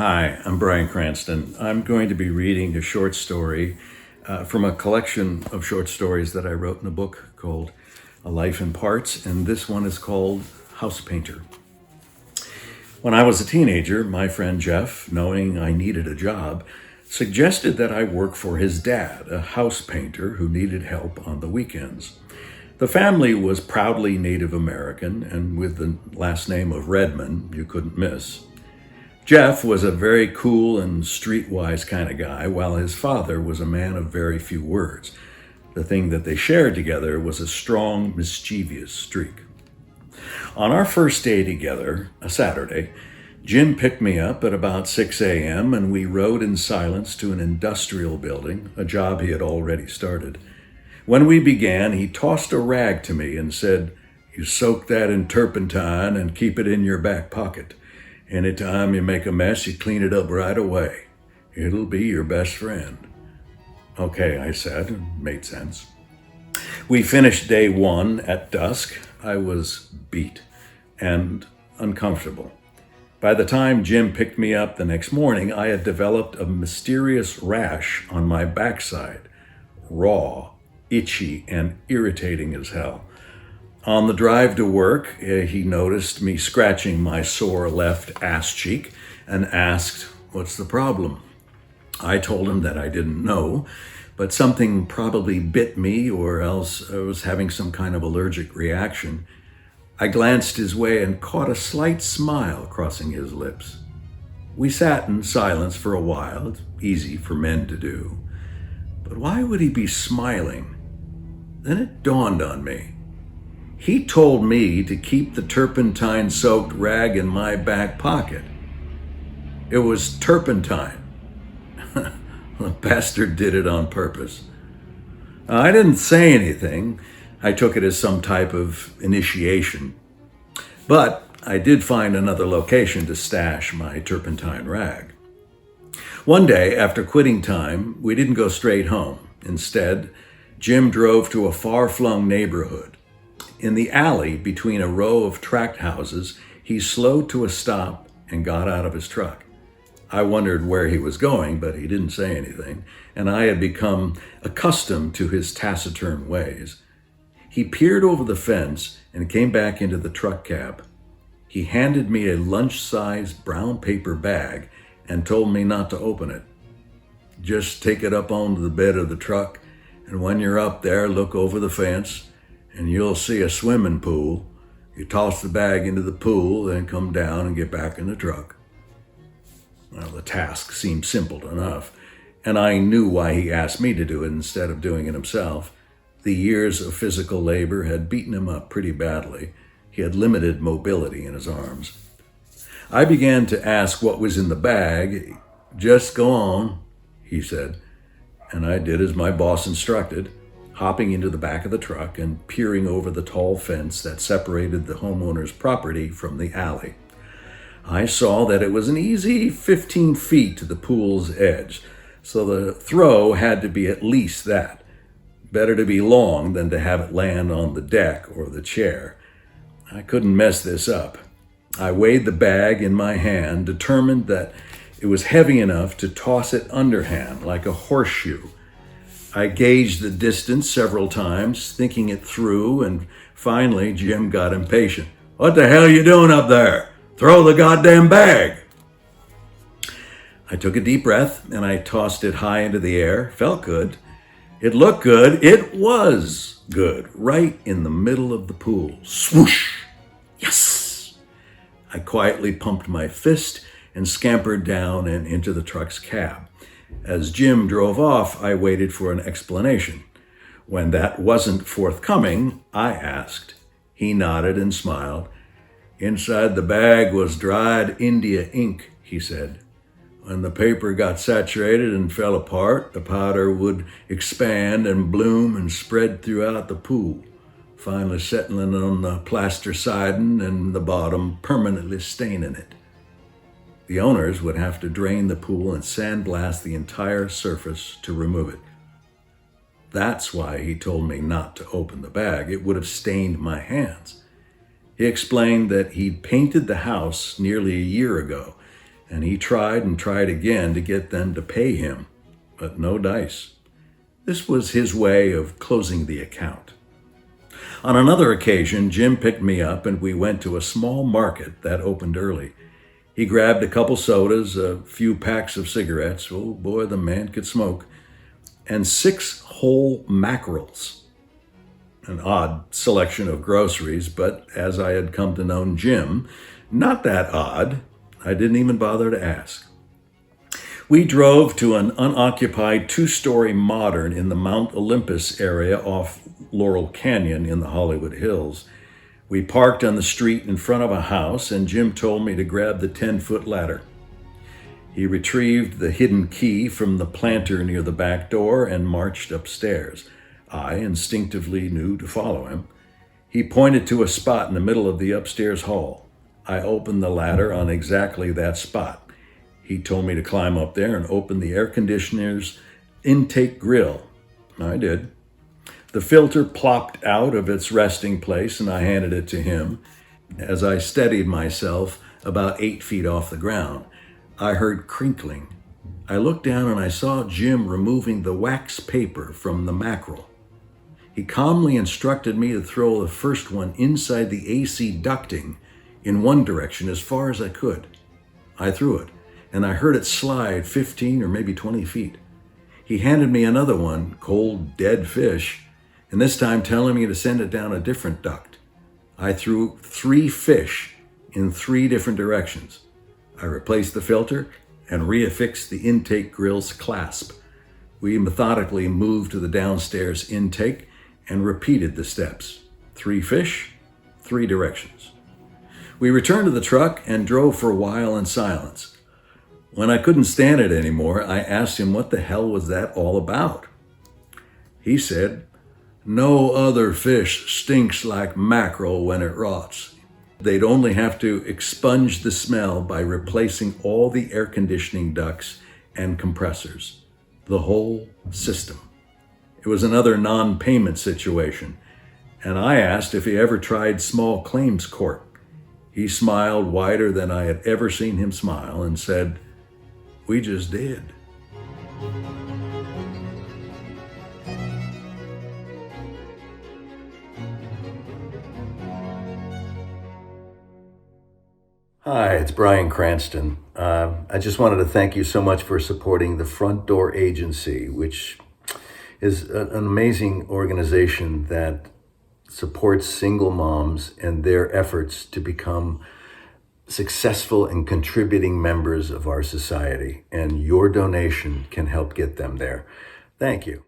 Hi, I'm Bryan Cranston. I'm going to be reading a short story from a collection of short stories that I wrote in a book called A Life in Parts, and this one is called House Painter. When I was a teenager, my friend Jeff, knowing I needed a job, suggested that I work for his dad, a house painter who needed help on the weekends. The family was proudly Native American, and with the last name of Redmond, you couldn't miss. Jeff was a very cool and streetwise kind of guy, while his father was a man of very few words. The thing that they shared together was a strong, mischievous streak. On our first day together, a Saturday, Jim picked me up at about 6 a.m. and we rode in silence to an industrial building, a job he had already started. When we began, he tossed a rag to me and said, "You soak that in turpentine and keep it in your back pocket. Anytime you make a mess, you clean it up right away. It'll be your best friend." Okay, I said, and made sense. We finished day one at dusk. I was beat and uncomfortable. By the time Jim picked me up the next morning, I had developed a mysterious rash on my backside, raw, itchy, and irritating as hell. On the drive to work, he noticed me scratching my sore left ass cheek and asked, "What's the problem?" I told him that I didn't know, but something probably bit me or else I was having some kind of allergic reaction. I glanced his way and caught a slight smile crossing his lips. We sat in silence for a while. It's easy for men to do. But why would he be smiling? Then it dawned on me. He told me to keep the turpentine-soaked rag in my back pocket. It was turpentine. The bastard did it on purpose. I didn't say anything. I took it as some type of initiation. But I did find another location to stash my turpentine rag. One day, after quitting time, we didn't go straight home. Instead, Jim drove to a far-flung neighborhood. In the alley between a row of tract houses, he slowed to a stop and got out of his truck. I wondered where he was going, but he didn't say anything, and I had become accustomed to his taciturn ways. He peered over the fence and came back into the truck cab. He handed me a lunch-sized brown paper bag and told me not to open it. "Just take it up onto the bed of the truck, and when you're up there, look over the fence, and you'll see a swimming pool. You toss the bag into the pool, then come down and get back in the truck." Well, the task seemed simple enough, and I knew why he asked me to do it instead of doing it himself. The years of physical labor had beaten him up pretty badly. He had limited mobility in his arms. I began to ask what was in the bag. "Just go on," he said, and I did as my boss instructed, hopping into the back of the truck and peering over the tall fence that separated the homeowner's property from the alley. I saw that it was an easy 15 feet to the pool's edge, so the throw had to be at least that. Better to be long than to have it land on the deck or the chair. I couldn't mess this up. I weighed the bag in my hand, determined that it was heavy enough to toss it underhand like a horseshoe. I gauged the distance several times, thinking it through, and finally Jim got impatient. "What the hell you doing up there? Throw the goddamn bag!" I took a deep breath and I tossed it high into the air. Felt good. It looked good. It was good. Right in the middle of the pool. Swoosh! Yes! I quietly pumped my fist and scampered down and into the truck's cab. As Jim drove off, I waited for an explanation. When that wasn't forthcoming, I asked. He nodded and smiled. "Inside the bag was dried India ink," he said. "When the paper got saturated and fell apart, the powder would expand and bloom and spread throughout the pool, finally settling on the plaster siding and the bottom, permanently staining it. The owners would have to drain the pool and sandblast the entire surface to remove it. That's why he told me not to open the bag. It would have stained my hands. He explained that he'd painted the house nearly a year ago, and he tried and tried again to get them to pay him, but no dice. This was his way of closing the account. On another occasion, Jim picked me up and we went to a small market that opened early. He grabbed a couple sodas, a few packs of cigarettes — oh boy, the man could smoke — and 6 whole mackerels. An odd selection of groceries, but as I had come to know Jim, not that odd. I didn't even bother to ask. We drove to an unoccupied 2-story modern in the Mount Olympus area off Laurel Canyon in the Hollywood Hills. We parked on the street in front of a house, and Jim told me to grab the 10-foot ladder. He retrieved the hidden key from the planter near the back door and marched upstairs. I instinctively knew to follow him. He pointed to a spot in the middle of the upstairs hall. I opened the ladder on exactly that spot. He told me to climb up there and open the air conditioner's intake grill. I did. The filter plopped out of its resting place, and I handed it to him. As I steadied myself about 8 feet off the ground, I heard crinkling. I looked down and I saw Jim removing the wax paper from the mackerel. He calmly instructed me to throw the first one inside the AC ducting in one direction as far as I could. I threw it, and I heard it slide 15 or maybe 20 feet. He handed me another one, cold, dead fish, and this time telling me to send it down a different duct. I threw 3 fish in 3 different directions. I replaced the filter and reaffixed the intake grill's clasp. We methodically moved to the downstairs intake and repeated the steps. 3 fish, 3 directions. We returned to the truck and drove for a while in silence. When I couldn't stand it anymore, I asked him what the hell was that all about. He said, "No other fish stinks like mackerel when it rots. They'd only have to expunge the smell by replacing all the air conditioning ducts and compressors. The whole system." It was another non-payment situation, and I asked if he ever tried small claims court. He smiled wider than I had ever seen him smile and said, "We just did." Hi, it's Bryan Cranston. I just wanted to thank you so much for supporting the Front Door Agency, which is an amazing organization that supports single moms and their efforts to become successful and contributing members of our society. And your donation can help get them there. Thank you.